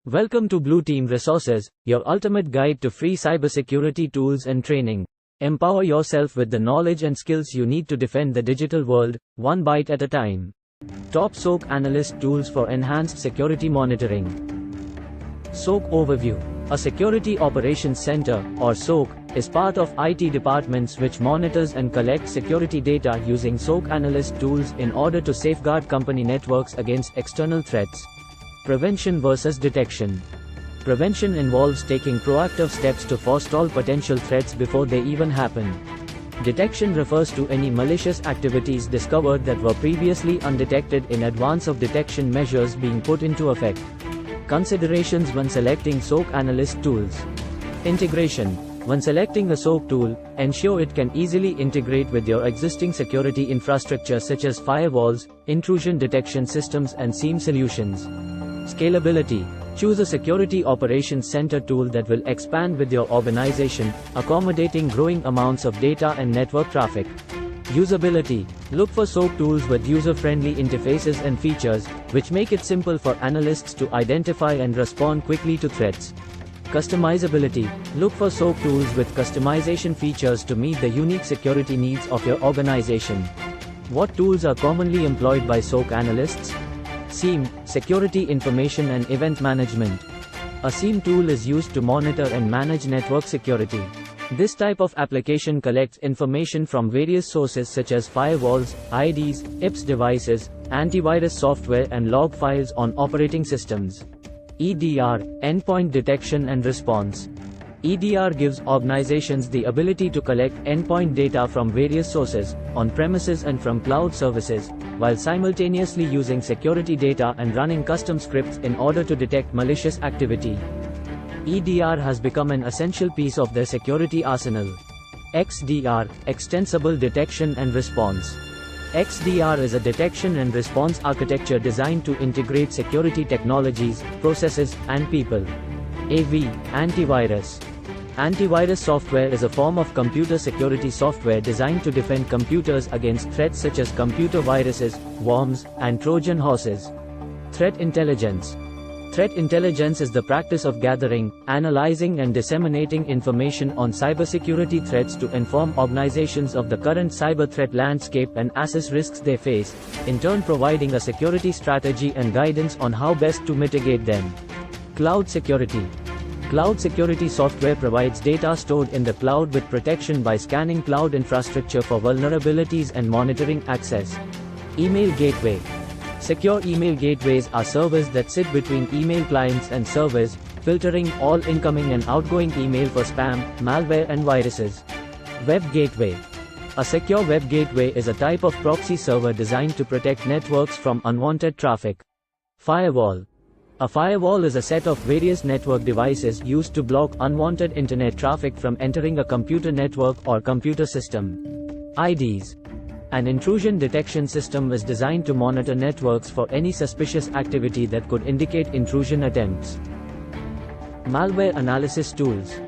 Welcome to Blue Team Resources, your ultimate guide to free cybersecurity tools and training. Empower yourself with the knowledge and skills you need to defend the digital world, one byte at a time. Top SOC Analyst Tools for Enhanced Security Monitoring. SOC Overview. A Security Operations Center, or SOC, is part of IT departments which monitors and collects security data using SOC Analyst tools in order to safeguard company networks against external threats. Prevention versus detection. Prevention involves taking proactive steps to forestall potential threats before they even happen. Detection refers to any malicious activities discovered that were previously undetected in advance of detection measures being put into effect. Considerations when selecting SOC Analyst tools. Integration. When selecting a SOC tool, ensure it can easily integrate with your existing security infrastructure such as firewalls, intrusion detection systems and SIEM solutions. Scalability. Choose a Security Operations Center tool that will expand with your organization, accommodating growing amounts of data and network traffic. Usability. Look for SOC tools with user-friendly interfaces and features, which make it simple for analysts to identify and respond quickly to threats. Customizability. Look for SOC tools with customization features to meet the unique security needs of your organization. What tools are commonly employed by SOC analysts? SIEM, Security Information and Event Management. A SIEM tool is used to monitor and manage network security. This type of application collects information from various sources such as firewalls, IDs, IPS devices, antivirus software and log files on operating systems. EDR, Endpoint Detection and Response. EDR gives organizations the ability to collect endpoint data from various sources, on-premises and from cloud services, while simultaneously using security data and running custom scripts in order to detect malicious activity. EDR has become an essential piece of their security arsenal. XDR, Extensible Detection and Response. XDR is a detection and response architecture designed to integrate security technologies, processes, and people. AV, Antivirus. Antivirus software is a form of computer security software designed to defend computers against threats such as computer viruses, worms, and Trojan horses. Threat intelligence. Threat intelligence is the practice of gathering, analyzing and disseminating information on cybersecurity threats to inform organizations of the current cyber threat landscape and assess risks they face, in turn providing a security strategy and guidance on how best to mitigate them. Cloud security. Cloud security software provides data stored in the cloud with protection by scanning cloud infrastructure for vulnerabilities and monitoring access. Email gateway. Secure email gateways are servers that sit between email clients and servers, filtering all incoming and outgoing email for spam, malware and viruses. Web gateway. A secure web gateway is a type of proxy server designed to protect networks from unwanted traffic. Firewall. A firewall is a set of various network devices used to block unwanted internet traffic from entering a computer network or computer system. IDs. An intrusion detection system is designed to monitor networks for any suspicious activity that could indicate intrusion attempts. Malware analysis tools.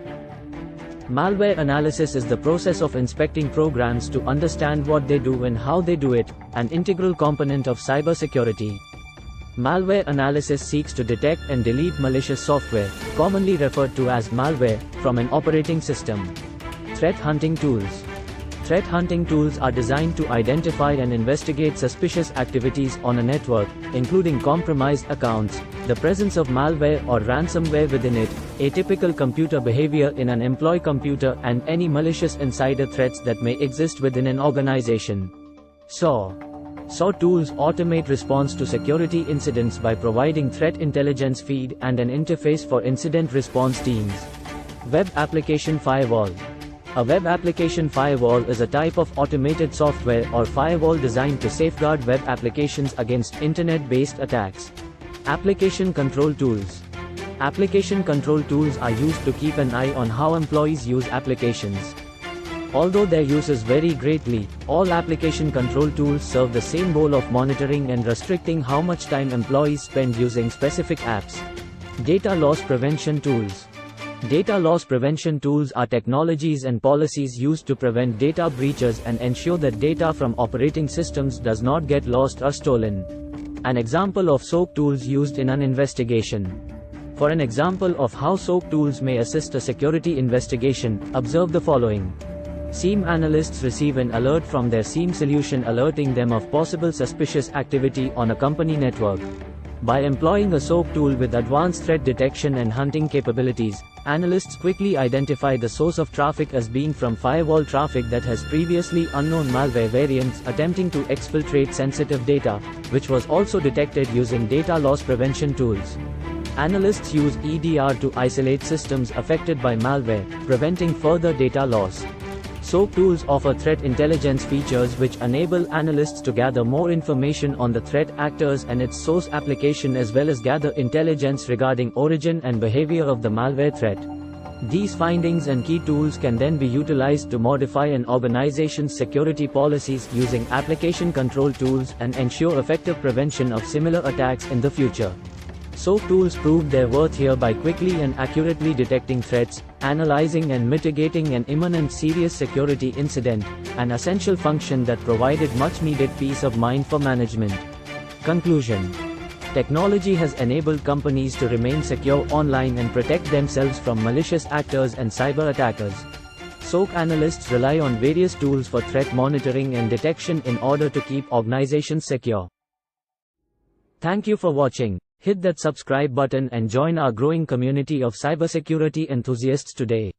Malware analysis is the process of inspecting programs to understand what they do and how they do it, an integral component of cybersecurity. Malware analysis seeks to detect and delete malicious software, commonly referred to as malware, from an operating system. Threat hunting tools. Threat hunting tools are designed to identify and investigate suspicious activities on a network, including compromised accounts, the presence of malware or ransomware within it, atypical computer behavior in an employee computer and any malicious insider threats that may exist within an organization. SOC tools automate response to security incidents by providing threat intelligence feed and an interface for incident response teams. Web application firewall. A web application firewall is a type of automated software or firewall designed to safeguard web applications against internet-based attacks. Application control tools. Application control tools are used to keep an eye on how employees use applications. Although their uses vary greatly, all application control tools serve the same goal of monitoring and restricting how much time employees spend using specific apps. Data loss prevention tools. Data loss prevention tools are technologies and policies used to prevent data breaches and ensure that data from operating systems does not get lost or stolen. An example of SOC tools used in an investigation. For an example of how SOAK tools may assist a security investigation, observe the following. SIEM analysts receive an alert from their SIEM solution alerting them of possible suspicious activity on a company network. By employing a SOAK tool with advanced threat detection and hunting capabilities, analysts quickly identify the source of traffic as being from firewall traffic that has previously unknown malware variants attempting to exfiltrate sensitive data, which was also detected using data loss prevention tools. Analysts use EDR to isolate systems affected by malware, preventing further data loss. SOAK tools offer threat intelligence features which enable analysts to gather more information on the threat actors and its source application, as well as gather intelligence regarding origin and behavior of the malware threat. These findings and key tools can then be utilized to modify an organization's security policies using application control tools and ensure effective prevention of similar attacks in the future. SOAK tools proved their worth here by quickly and accurately detecting threats, analyzing and mitigating an imminent serious security incident, an essential function that provided much-needed peace of mind for management. Conclusion. Technology has enabled companies to remain secure online and protect themselves from malicious actors and cyber attackers. SOAK analysts rely on various tools for threat monitoring and detection in order to keep organizations secure. Thank you for watching. Hit that subscribe button and join our growing community of cybersecurity enthusiasts today.